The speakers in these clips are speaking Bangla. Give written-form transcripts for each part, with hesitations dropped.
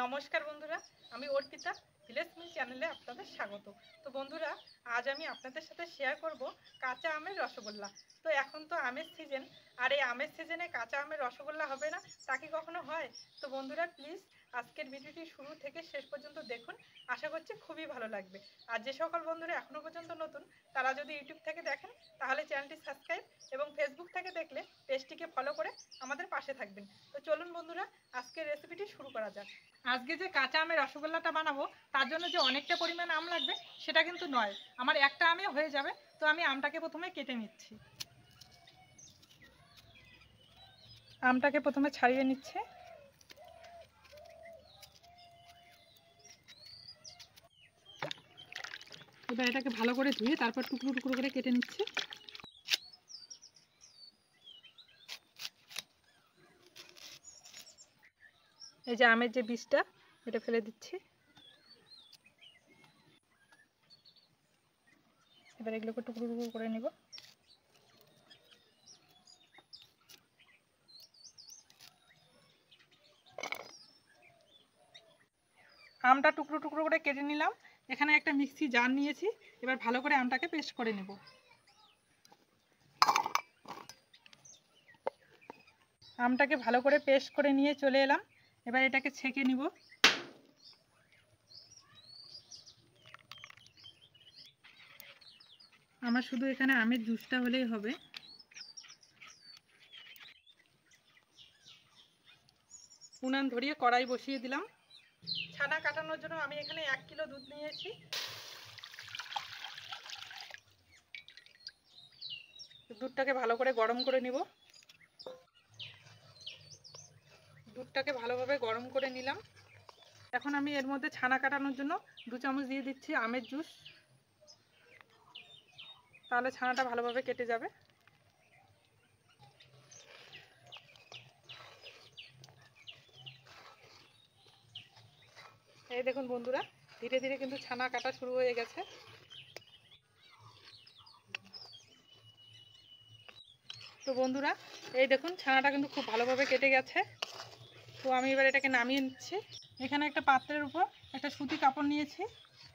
নমস্কার বন্ধুরা, আমি অর্পিতা ভিলেজ মিল চ্যানেলে আপনাদের স্বাগত। তো বন্ধুরা, আজ আমি আপনাদের সাথে শেয়ার করব কাঁচা আমের রসগোল্লা। তো এখন তো আমের সিজন, আর এই আমের সিজনে কাঁচা আমের রসগোল্লা হবে না তা কি কখনো হয়? তো বন্ধুরা প্লিজ আজকের ভিডিওটি শুরু থেকে শেষ পর্যন্ত দেখুন, আশা করছি খুবই ভালো লাগবে। আর যে সকল বন্ধুরা এখনও পর্যন্ত নতুন, তারা যদি ইউটিউব থেকে দেখেন তাহলে চ্যানেলটি সাবস্ক্রাইব এবং ফেসবুক থেকে দেখলে পেজটিকে ফলো করে আমাদের পাশে থাকবেন। তো চলুন বন্ধুরা, আজকের রেসিপিটি শুরু করা যাক। আজকে যে কাঁচা আমের রসগোল্লাটা বানাবো তার জন্য যে অনেকটা পরিমাণ আম লাগবে সেটা কিন্তু নয়, আমার একটা আমে হয়ে যাবে। তো আমি আমটাকে প্রথমে কেটে নিচ্ছি, আমটাকে প্রথমে ছাড়িয়ে নিচ্ছে। এবার এটাকে ভালো করে ধুয়ে তারপর টুকরো টুকরো করে কেটে নিচ্ছি। এই যে আমের যে বীজটা, এটা ফেলে দিচ্ছি। এবার এগুলোকে টুকরো টুকরো করে নেব। আমটা টুকরো টুকরো করে কেটে নিলাম। এখানে একটা মিক্সি জার নিয়েছি, এবার ভালো করে আমটাকে পেস্ট করে নেব। আমটাকে ভালো করে পেস্ট করে নিয়ে চলে এলাম, এবার এটাকে ছেঁকে নিব। আমার শুধু এখানে আমের জুসটা হলেই হবে। উনান ধরিয়ে কড়াই বসিয়ে দিলাম। ছানা কাটানোর জন্য আমি এখানে 1 কিলো দুধ নিয়েছি। দুধটাকে ভালো করে গরম করে নিব। দুধটাকে ভালোভাবে গরম করে নিলাম। এখন আমি এর মধ্যে ছানা কাটানোর জন্য 2 চামচ দিয়ে দিচ্ছি আমের জুস, তাহলে ছানাটা ভালোভাবে কেটে যাবে। এই দেখুন বন্ধুরা, ধীরে ধীরে কিন্তু ছানা কাটা শুরু হয়ে গেছে। তো বন্ধুরা, এই দেখুন ছানাটা কিন্তু খুব ভালোভাবে কেটে গেছে। তো আমি এবার এটাকে নামিয়ে নিচ্ছি। এখানে একটা পাত্রের উপর একটা সুতি কাপড় নিয়েছি,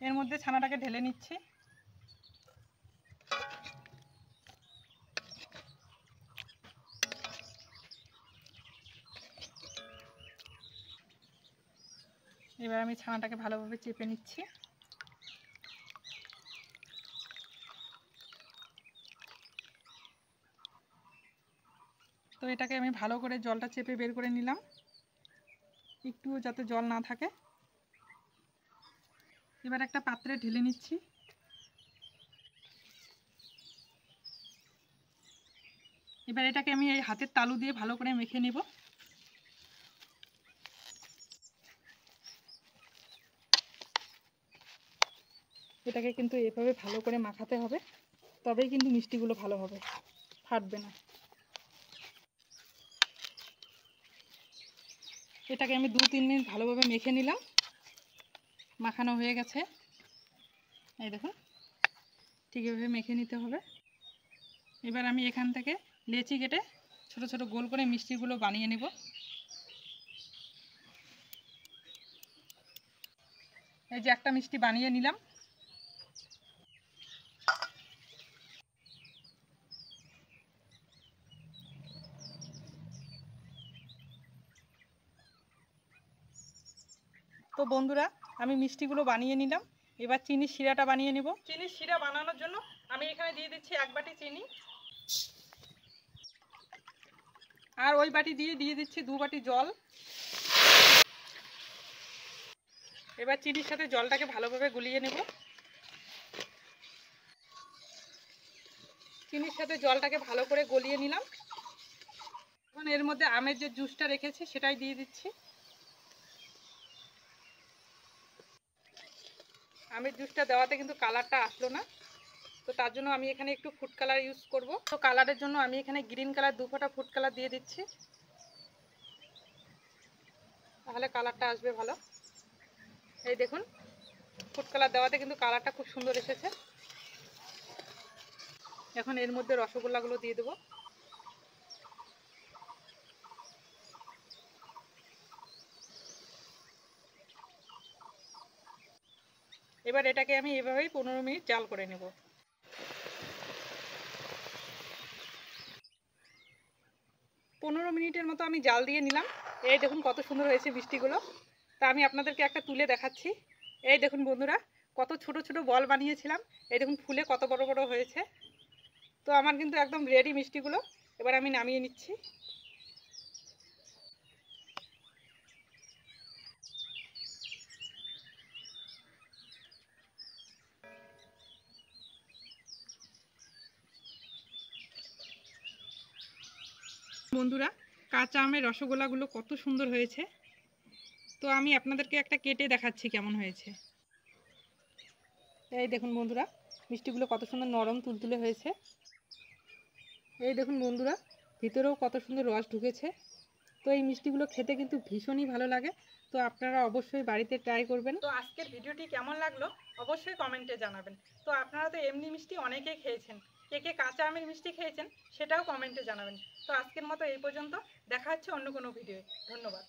এর মধ্যে ছানাটাকে ঢেলে নিচ্ছি। এবার আমি ছানাটাকে ভালোভাবে চেপে নিচ্ছি। তো এটাকে আমি ভালো করে জলটা চেপে বের করে নিলাম, একটুও যাতে জল না থাকে। এবার একটা পাত্রে ঢেলে নিচ্ছি। এবার এটাকে আমি এই হাতের তালু দিয়ে ভালো করে মেখে নেব। এটাকে কিন্তু এভাবে ভালো করে মাখাতে হবে, তবেই কিন্তু মিষ্টিগুলো ভালো হবে, ফাটবে না। এটাকে আমি 2-3 মিনিট ভালোভাবে মেখে নিলাম। মাখানো হয়ে গেছে, এই দেখুন ঠিক এভাবে মেখে নিতে হবে। এবার আমি এখান থেকে লেচি কেটে ছোট ছোট গোল করে মিষ্টিগুলো বানিয়ে নেব। এই যে একটা মিষ্টি বানিয়ে নিলাম। তো বন্ধুরা, আমি মিষ্টিগুলো বানিয়ে নিলাম। এবার চিনির শিরাটা বানিয়ে নেব। চিনির শিরা বানানোর জন্য আমি এখানে দিয়ে দিচ্ছি 1 বাটি চিনি, আর ওই বাটি দিয়ে দিচ্ছি 2 বাটি জল। এবার চিনির সাথে জলটাকে ভালোভাবে গুলিয়ে নেব। চিনির সাথে জলটাকে ভালো করে গলিয়ে নিলাম। এখন এর মধ্যে আমের যে জুসটা রেখেছি সেটাই দিয়ে দিচ্ছি। আমের জুসটা দেওয়াতে কিন্তু কালারটা আসলো না, তো তার জন্য আমি এখানে একটু ফুড কালার ইউজ করব। তো কালারের জন্য আমি এখানে গ্রিন কালার 2 ফোঁটা ফুড কালার দিয়ে দিচ্ছি, তাহলে কালারটা আসবে ভালো। এই দেখুন, ফুড কালার দেওয়াতে কিন্তু কালারটা খুব সুন্দর এসেছে। এখন এর মধ্যে রসগোল্লাগুলো দিয়ে দেবো। এবার এটাকে আমি এভাবেই 15 মিনিট জাল করে নেব। 15 মিনিটের মতো আমি জাল দিয়ে নিলাম। এই দেখুন কত সুন্দর হয়েছে মিষ্টিগুলো। তা আমি আপনাদেরকে একটা তুলে দেখাচ্ছি। এই দেখুন বন্ধুরা, কত ছোট ছোট বল বানিয়েছিলাম, এই দেখুন ফুলে কত বড় বড় হয়েছে। তো আমার কিন্তু একদম রেডি মিষ্টিগুলো। এবার আমি নামিয়ে নিচ্ছি। বন্ধুরা, কাঁচা আমের রসগোল্লাগুলো কত সুন্দর হয়েছে। তো আমি আপনাদেরকে একটা কেটে দেখাচ্ছি কেমন হয়েছে। এই দেখুন বন্ধুরা, মিষ্টিগুলো কত সুন্দর নরম তুলতুলে হয়েছে। এই দেখুন বন্ধুরা, ভিতরেও কত সুন্দর রস ঢুকেছে। তো এই মিষ্টিগুলো খেতে কিন্তু ভীষণই ভালো লাগে। তো আপনারা অবশ্যই বাড়িতে ট্রাই করবেন। তো আজকের ভিডিওটি কেমন লাগলো অবশ্যই কমেন্টে জানাবেন। তো আপনারা তো এমনি মিষ্টি অনেকেই খেয়েছেন, কে কে কাঁচা আমের মিষ্টি খেয়েছেন সেটাও কমেন্টে জানাবেন। তো আজকের মতো এই পর্যন্ত, দেখা হচ্ছে অন্য কোনো ভিডিওয়ে। ধন্যবাদ।